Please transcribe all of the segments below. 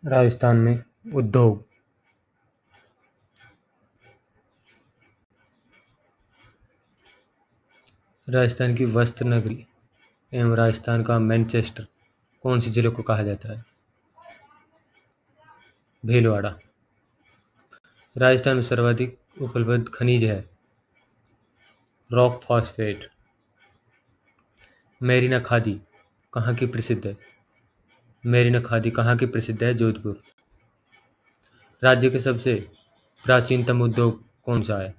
राजस्थान में उद्योग। राजस्थान की वस्त्र नगरी एवं राजस्थान का मैनचेस्टर कौन सी जिले को कहा जाता है? भीलवाड़ा। राजस्थान में सर्वाधिक उपलब्ध खनिज है? Rock phosphate. मेरिना खादी कहाँ की प्रसिद्ध है? मेरिना खादी कहाँ की प्रसिद्ध है? जोधपुर। राज्य के सबसे प्राचीनतम उद्योग कौन सा है?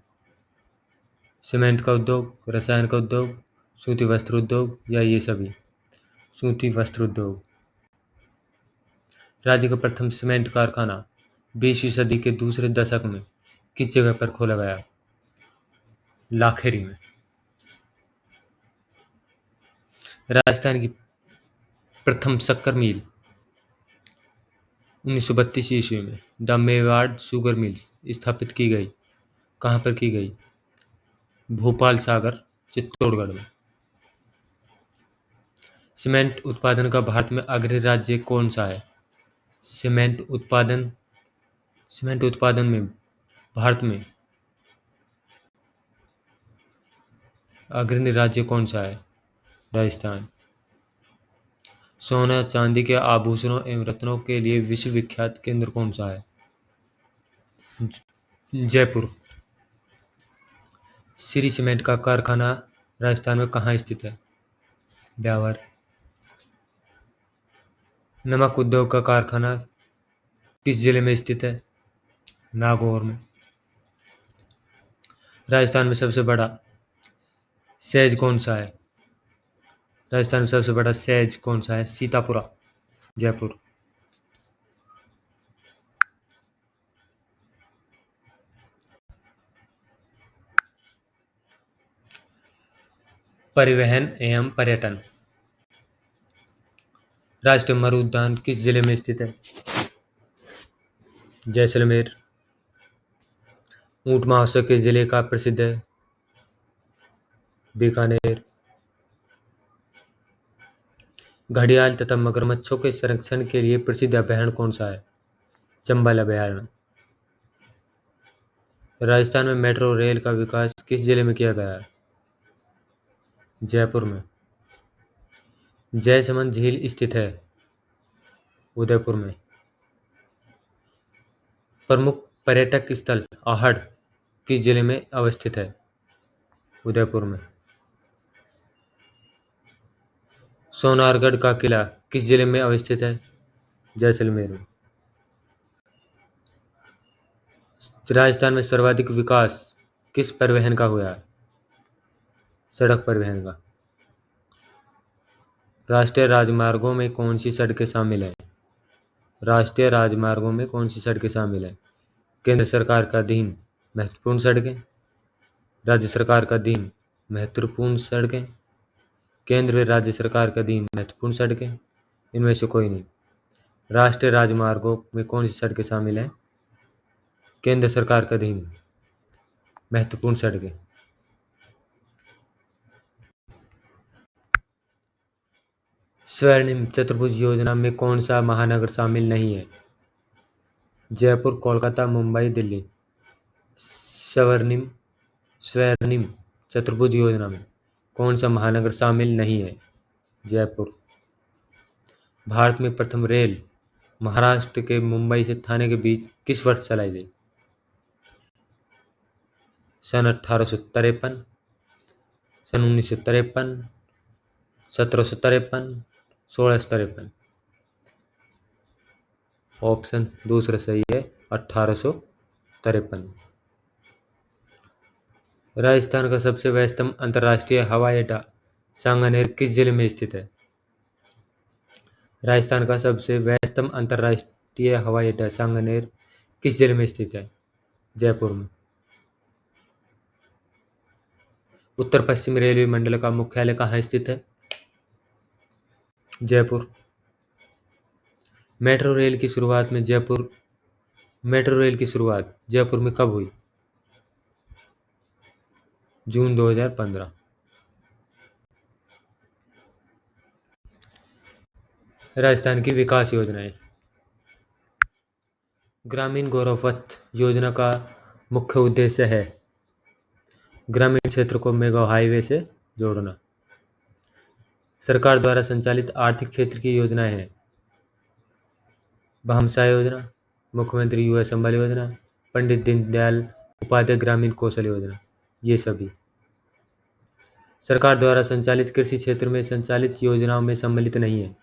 सीमेंट का उद्योग, रसायन का उद्योग, सूती वस्त्र उद्योग या ये सभी? सूती वस्त्र उद्योग। राज्य का प्रथम सीमेंट कारखाना 20वीं सदी के दूसरे दशक में किस जगह पर खोला गया? लाखेरी में। राजस्थान की प्रथम शक्कर मिल 1932 ईस्वी में द मेवाड़ शुगर मिल्स स्थापित की गई। कहाँ पर की गई? भोपाल सागर, चित्तौड़गढ़ में। सीमेंट उत्पादन का भारत में अग्रणी राज्य कौन सा है? सीमेंट उत्पादन में भारत में अग्रणी राज्य कौन सा है? राजस्थान। सोना चांदी के आभूषणों एवं रत्नों के लिए विश्व विख्यात केंद्र कौन सा है? जयपुर। श्री सीमेंट का कारखाना राजस्थान में कहाँ स्थित है? ब्यावर। नमक उद्योग का कारखाना किस जिले में स्थित है? नागौर में। राजस्थान में सबसे बड़ा सेज कौन सा है? राजस्थान में सबसे बड़ा सेज कौन सा है? सीतापुरा, जयपुर। परिवहन एवं पर्यटन। राष्ट्रीय मरु उद्यान किस जिले में स्थित है? जैसलमेर। ऊंट महोत्सव किस जिले का प्रसिद्ध है? बीकानेर। घड़ियाल तथा मगरमच्छों के संरक्षण के लिए प्रसिद्ध अभयारण्य कौन सा है? चंबल अभयारण्य। राजस्थान में मेट्रो रेल का विकास किस जिले में किया गया है? जयपुर में। जयसमंद झील स्थित है? उदयपुर में। प्रमुख पर्यटक स्थल आहड़ किस जिले में अवस्थित है? उदयपुर में। सोनारगढ़ का किला किस जिले में अवस्थित है? जैसलमेर में। राजस्थान में सर्वाधिक विकास किस परिवहन का हुआ है? सड़क परिवहन का। राष्ट्रीय राजमार्गों में कौन सी सड़कें शामिल हैं? राष्ट्रीय राजमार्गों में कौन सी सड़कें शामिल हैं? केंद्र सरकार का अधीन महत्वपूर्ण सड़कें, राज्य सरकार का अधीन महत्वपूर्ण सड़कें, केंद्र व राज्य सरकार के अधीन महत्वपूर्ण सड़कें, इनमें से कोई नहीं। राष्ट्रीय राजमार्गों में कौन सी सड़कें शामिल हैं? केंद्र सरकार के अधीन महत्वपूर्ण सड़कें। स्वर्णिम चतुर्भुज योजना में कौन सा महानगर शामिल नहीं है? जयपुर, कोलकाता, मुंबई, दिल्ली। स्वर्णिम चतुर्भुज योजना में कौन सा महानगर शामिल नहीं है? जयपुर। भारत में प्रथम रेल महाराष्ट्र के मुंबई से थाने के बीच किस वर्ष चलाई गई? सन 1853, सन 1953, 1753, 1653। ऑप्शन दूसरा सही है, 1853। राजस्थान का सबसे व्यस्तम अंतर्राष्ट्रीय हवाई अड्डा सांगानेर किस जिले में स्थित है? राजस्थान का सबसे व्यस्तम अंतर्राष्ट्रीय हवाई अड्डा सांगानेर किस जिले में स्थित है? जयपुर में। उत्तर पश्चिम रेलवे मंडल का मुख्यालय कहाँ स्थित है? जयपुर। मेट्रो रेल की शुरुआत जयपुर में कब हुई? जून 2015। राजस्थान की विकास योजनाएं। ग्रामीण गौरव रथ योजना का मुख्य उद्देश्य है ग्रामीण क्षेत्र को मेगा हाईवे से जोड़ना। सरकार द्वारा संचालित आर्थिक क्षेत्र की योजनाएं हैं भामसा योजना, मुख्यमंत्री युवा संबल योजना, पंडित दीनदयाल उपाध्याय ग्रामीण कौशल योजना, ये सभी सरकार द्वारा संचालित कृषि क्षेत्र में संचालित योजनाओं में सम्मिलित नहीं है।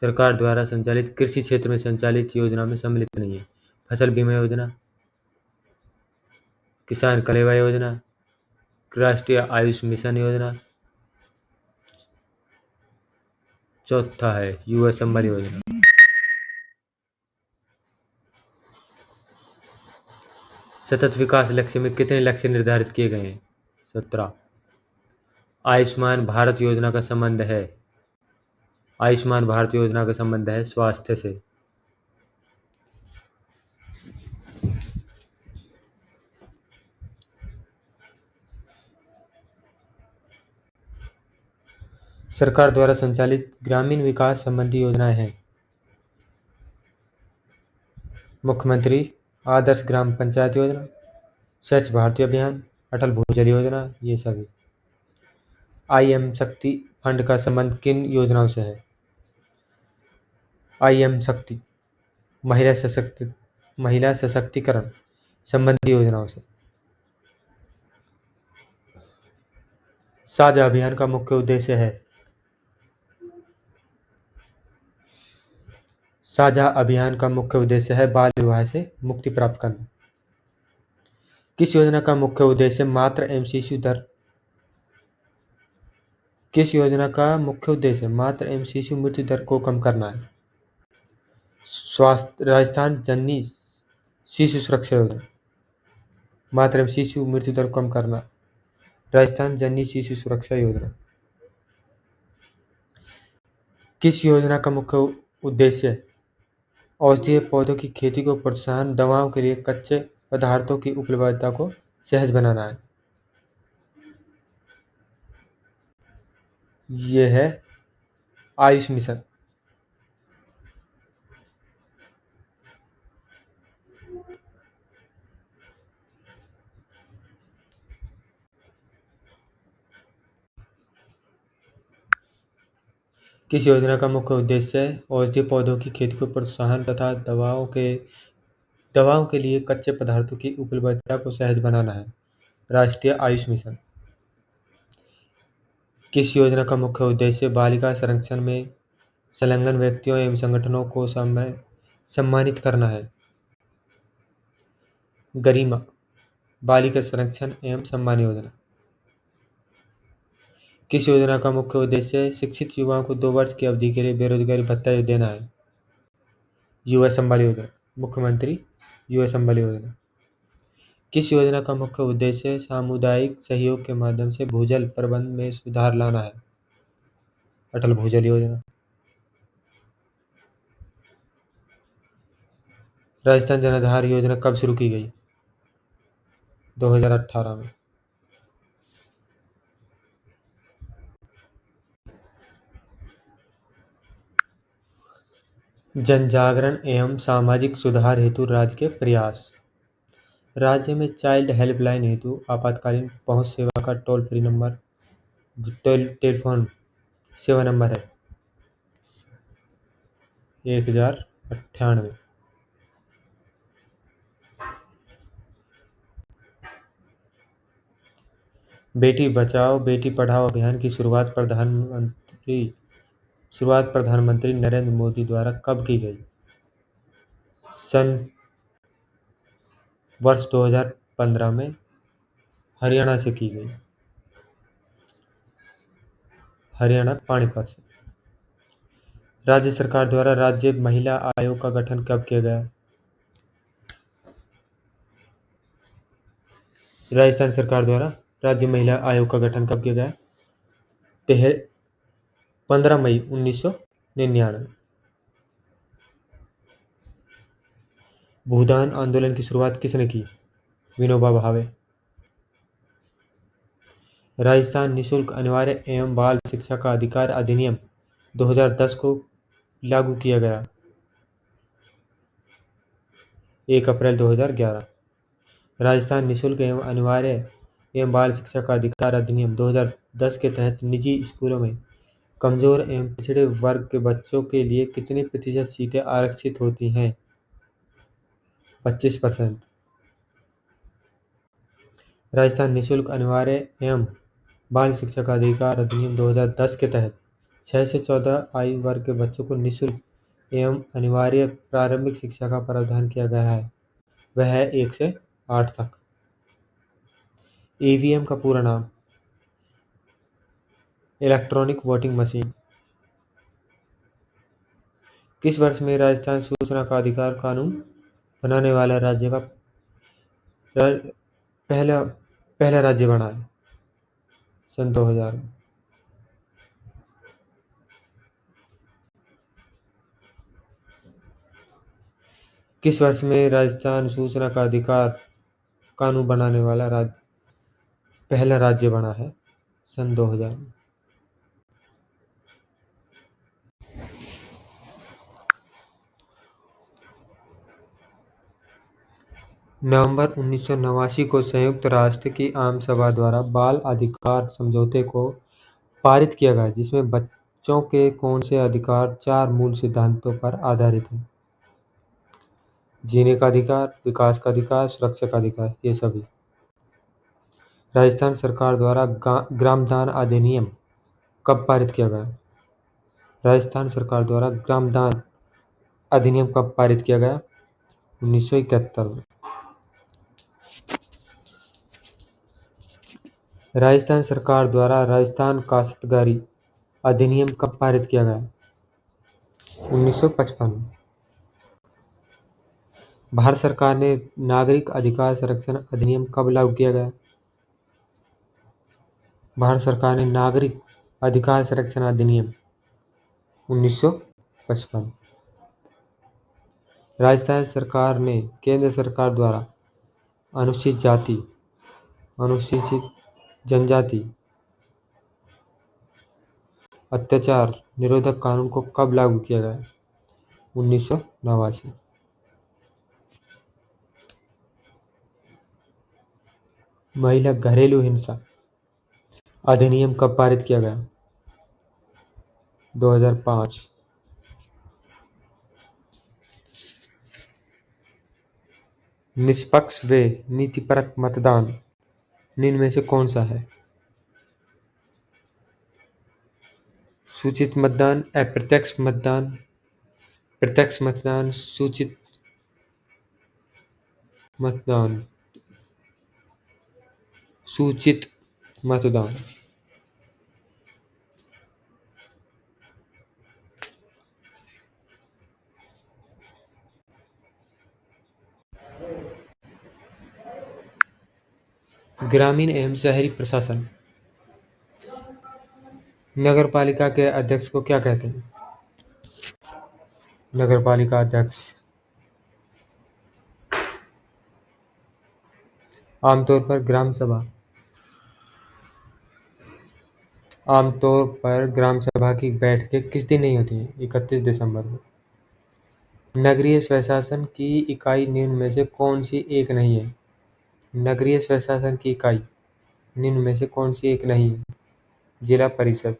सरकार द्वारा संचालित कृषि क्षेत्र में संचालित योजनाओं में सम्मिलित नहीं है। फसल बीमा योजना, किसान कलेवा योजना, राष्ट्रीय आयुष मिशन योजना, चौथा है युवा संबल योजना। सतत विकास लक्ष्य में कितने लक्ष्य निर्धारित किए गए हैं? 17। आयुष्मान भारत योजना का संबंध है आयुष्मान भारत योजना का संबंध है स्वास्थ्य से। सरकार द्वारा संचालित ग्रामीण विकास संबंधी योजनाएं हैं मुख्यमंत्री आदर्श ग्राम पंचायत योजना, स्वच्छ भारत अभियान, अटल भूजल योजना, ये सभी। IM शक्ति फंड का संबंध किन योजनाओं से है? IM शक्ति महिला सशक्तिकरण संबंधी योजनाओं से। साझा अभियान का मुख्य उद्देश्य है साझा अभियान का मुख्य उद्देश्य है बाल विवाह से मुक्ति प्राप्त करना। किस योजना का मुख्य उद्देश्य मातृ एवं शिशु मृत्यु दर को कम करना है? राजस्थान जननी शिशु सुरक्षा योजना। मातृ एवं शिशु मृत्यु दर को कम करना, राजस्थान जननी शिशु सुरक्षा योजना। किस योजना का मुख्य उद्देश्य औषधीय पौधों की खेती को प्रोत्साहन, दवाओं के लिए कच्चे पदार्थों की उपलब्धता को सहज बनाना है? ये है आयुष मिशन। किस योजना का मुख्य उद्देश्य औषधीय पौधों की खेती को प्रोत्साहन तथा दवाओं के लिए कच्चे पदार्थों की उपलब्धता को सहज बनाना है? राष्ट्रीय आयुष मिशन। किस योजना का मुख्य उद्देश्य बालिका संरक्षण में संलग्न व्यक्तियों एवं संगठनों को सम्मानित करना है? गरिमा बालिका संरक्षण एवं सम्मान योजना। किस योजना का मुख्य उद्देश्य शिक्षित युवाओं को 2 वर्ष की अवधि के लिए बेरोजगारी भत्ता देना है? युवा संबल योजना, मुख्यमंत्री युवा संबल योजना। किस योजना का मुख्य उद्देश्य सामुदायिक सहयोग के माध्यम से भूजल प्रबंधन में सुधार लाना है? अटल भूजल योजना। राजस्थान जनाधार योजना कब शुरू की गई? 2018 में। जन जागरण एवं सामाजिक सुधार हेतु राज्य के प्रयास। राज्य में चाइल्ड हेल्पलाइन हेतु आपातकालीन पहुंच सेवा का टोल फ्री नंबर टेलीफोन सेवा नंबर है 1098। बेटी बचाओ बेटी पढ़ाओ अभियान की शुरुआत प्रधानमंत्री नरेंद्र मोदी द्वारा कब की गई? वर्ष 2015 में हरियाणा से की गई, हरियाणा पानीपत से। राज्य सरकार द्वारा राज्य महिला आयोग का गठन कब किया गया? राजस्थान सरकार द्वारा राज्य महिला आयोग का गठन कब किया गया? 15 मई 1999। भूदान आंदोलन की शुरुआत किसने की? विनोबा भावे। राजस्थान निःशुल्क अनिवार्य एवं बाल शिक्षा का अधिकार अधिनियम 2010 को लागू किया गया। 1 अप्रैल 2011। राजस्थान निःशुल्क एवं अनिवार्य एवं बाल शिक्षा का अधिकार अधिनियम 2010 के तहत निजी स्कूलों में कमजोर एवं पिछड़े वर्ग के बच्चों के लिए कितने प्रतिशत सीटें आरक्षित होती हैं? 25%। राजस्थान निःशुल्क अनिवार्य एवं बाल शिक्षा का अधिकार अधिनियम 2010 के तहत 6 से 14 आयु वर्ग के बच्चों को निःशुल्क एवं अनिवार्य प्रारंभिक शिक्षा का प्रावधान किया गया है। वह है 1 से 8 तक। ईवीएम का पूरा नाम? Electronic voting machine. किस वर्ष में राजस्थान सूचना का अधिकार कानून बनाने वाला राज्य का पहला राज्य बना है? सन 2000 में। किस वर्ष में राजस्थान सूचना का अधिकार कानून बनाने वाला पहला राज्य बना है? सन 2000 में। नवंबर 1989 को संयुक्त राष्ट्र की आम सभा द्वारा बाल अधिकार समझौते को पारित किया गया, जिसमें बच्चों के कौन से अधिकार 4 मूल सिद्धांतों पर आधारित हैं? जीने का अधिकार, विकास का अधिकार, सुरक्षा का अधिकार, ये सभी। राजस्थान सरकार द्वारा ग्रामदान अधिनियम कब पारित किया गया? राजस्थान सरकार द्वारा ग्रामदान अधिनियम कब पारित किया गया? 1971 में। राजस्थान सरकार द्वारा राजस्थान काश्तकारी अधिनियम कब पारित किया गया? 1955 में। भारत सरकार ने नागरिक अधिकार संरक्षण अधिनियम कब लागू किया गया? भारत सरकार ने नागरिक अधिकार संरक्षण अधिनियम 1955। राजस्थान सरकार ने केंद्र सरकार द्वारा अनुसूचित जाति, अनुसूचित जनजाति अत्याचार निरोधक कानून को कब लागू किया गया? 1989। महिला घरेलू हिंसा अधिनियम कब पारित किया गया? 2005। निष्पक्ष व नीतिपरक मतदान निम्न में से कौन सा है? सूचित मतदान, अप्रत्यक्ष मतदान, प्रत्यक्ष मतदान, सूचित मतदान, सूचित मतदान। ग्रामीण एवं शहरी प्रशासन नगर पालिका के अध्यक्ष को क्या कहते हैं? नगर पालिका अध्यक्ष। आमतौर पर ग्राम सभा की बैठकें किस दिन नहीं होती हैं? 31 दिसंबर को। नगरीय स्वशासन की इकाई निम्न में से कौन सी एक नहीं है? नगरीय स्वशासन की इकाई निम्न में से कौन सी एक नहीं है? जिला परिषद।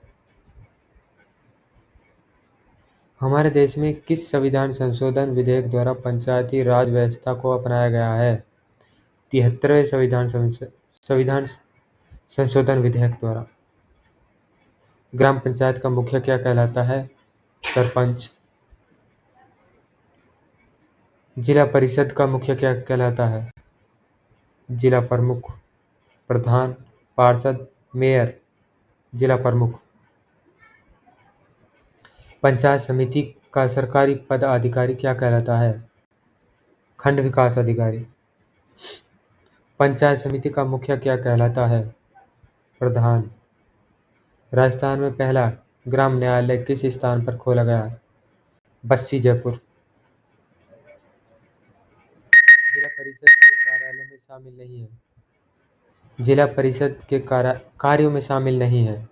हमारे देश में किस संविधान संशोधन विधेयक द्वारा पंचायती राज व्यवस्था को अपनाया गया है? 73वें संविधान संशोधन विधेयक द्वारा। ग्राम पंचायत का मुखिया क्या कहलाता है? सरपंच। जिला परिषद का मुखिया क्या कहलाता है? जिला प्रमुख, प्रधान, पार्षद, मेयर, जिला प्रमुख। पंचायत समिति का सरकारी पदाधिकारी क्या कहलाता है? खंड विकास अधिकारी। पंचायत समिति का मुखिया क्या कहलाता है? प्रधान। राजस्थान में पहला ग्राम न्यायालय किस स्थान पर खोला गया? बस्सी, जयपुर। जिला परिषद के कार्यालयों में शामिल नहीं है। जिला परिषद के कार्यों में शामिल नहीं है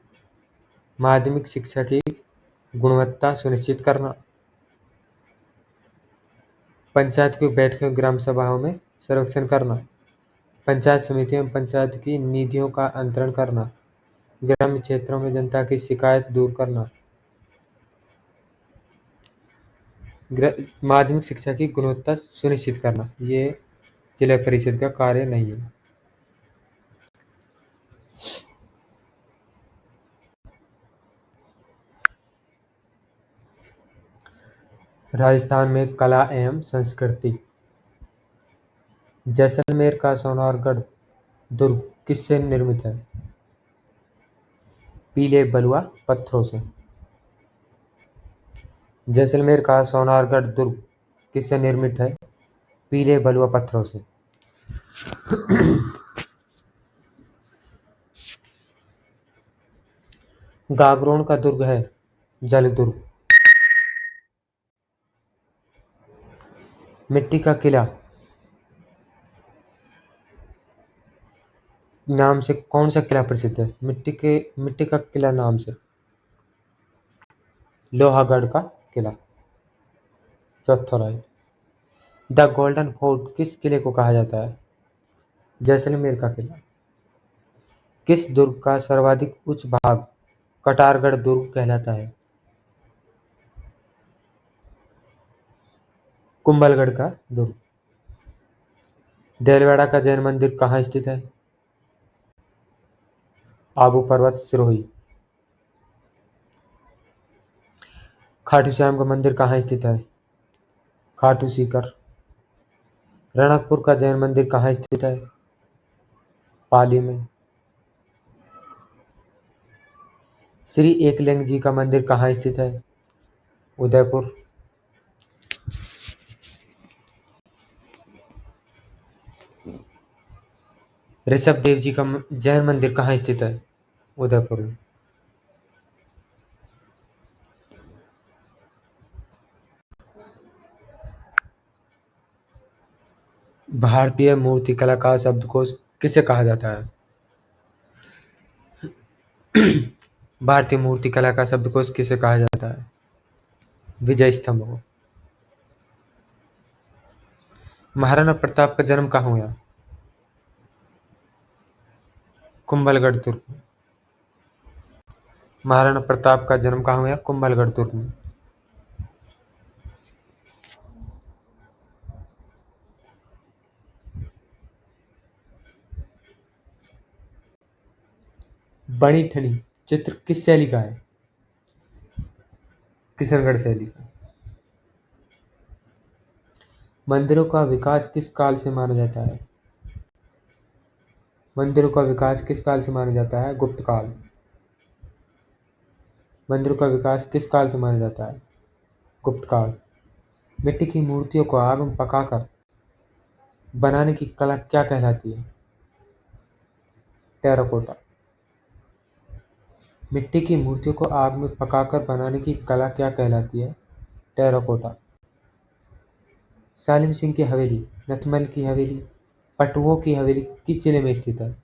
माध्यमिक शिक्षा की गुणवत्ता सुनिश्चित करना, पंचायत की बैठकों ग्राम सभाओं में सर्वेक्षण करना, पंचायत समितियों में पंचायत की निधियों का अंतरण करना, ग्रामीण क्षेत्रों में जनता की शिकायत दूर करना, माध्यमिक शिक्षा की गुणवत्ता सुनिश्चित करना। ये जिला परिषद का कार्य नहीं है। राजस्थान में कला एवं संस्कृति। जैसलमेर का सोनारगढ़ दुर्ग किससे निर्मित है? पीले बलुआ पत्थरों से। जैसलमेर का सोनारगढ़ दुर्ग किससे निर्मित है? पीले बलुआ पत्थरों से। गागरोन का दुर्ग है जल दुर्ग। मिट्टी का किला नाम से कौन सा किला प्रसिद्ध है? मिट्टी का किला नाम से लोहागढ़ का किला। चौथा राइट। द गोल्डन फोर्ट किस किले को कहा जाता है? जैसलमेर का किला। किस दुर्ग का सर्वाधिक उच्च भाग कटारगढ़ दुर्ग कहलाता है? कुंभलगढ़ का दुर्ग। देलवाड़ा का जैन मंदिर कहाँ स्थित है? आबू पर्वत सिरोही। खाटू श्याम का मंदिर कहाँ स्थित है? खाटू सीकर। रणकपुर का जैन मंदिर कहाँ स्थित है? पाली में। श्री एकलिंग जी का मंदिर कहाँ स्थित है? उदयपुर। ऋषभ देव जी का जैन मंदिर कहाँ स्थित है? उदयपुर में। भारतीय मूर्तिकला का शब्दकोश किसे कहा जाता है? भारतीय मूर्तिकला का शब्दकोश किसे कहा जाता है? विजय स्तंभ को। महाराणा प्रताप का जन्म कहाँ हुआ? कुंभलगढ़ दुर्ग में। महाराणा प्रताप का जन्म कहाँ हुआ? कुंभलगढ़ दुर्ग में। बड़ी ठनी चित्र किस शैली का है? किशनगढ़ शैली का। मंदिरों का विकास किस काल से माना जाता है? मंदिरों का विकास किस काल से माना जाता है? गुप्त काल। मंदिरों का विकास किस काल से माना जाता है? गुप्त काल। मिट्टी की मूर्तियों को आग में पकाकर बनाने की कला क्या कहलाती है? टेराकोटा। मिट्टी की मूर्तियों को आग में पकाकर बनाने की कला क्या कहलाती है? टेराकोटा। सालिम सिंह की हवेली, नथमल की हवेली, पटवों की हवेली किस जिले में स्थित है?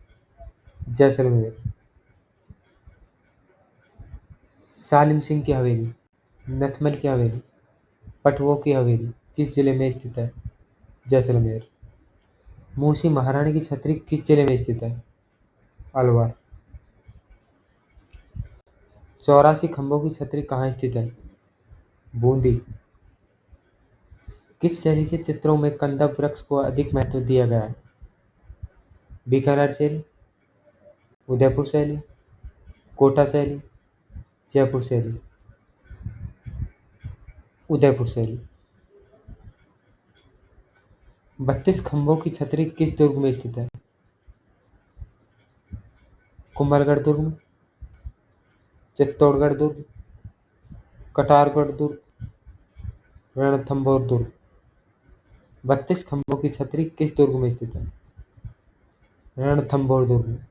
जैसलमेर। सालिम सिंह की हवेली, नथमल की हवेली, पटवों की हवेली किस जिले में स्थित है? जैसलमेर। मूसी महारानी की छतरी किस जिले में स्थित है? अलवर। 84 खंभों की छतरी कहाँ स्थित है? बूंदी। किस शैली के चित्रों में कंदक वृक्ष को अधिक महत्व दिया गया है? बीकानेर शैली, उदयपुर शैली, कोटा शैली, जयपुर शैली। उदयपुर शैली। 32 खंभों की छतरी किस दुर्ग में स्थित है? कुंभलगढ़ दुर्ग में, चित्तौड़गढ़ दुर्ग, कटारगढ़ दुर्ग, रणथंभौर दुर्ग। 32 खंभों की छतरी किस दुर्ग में स्थित है? रणथंभौर दुर्ग में।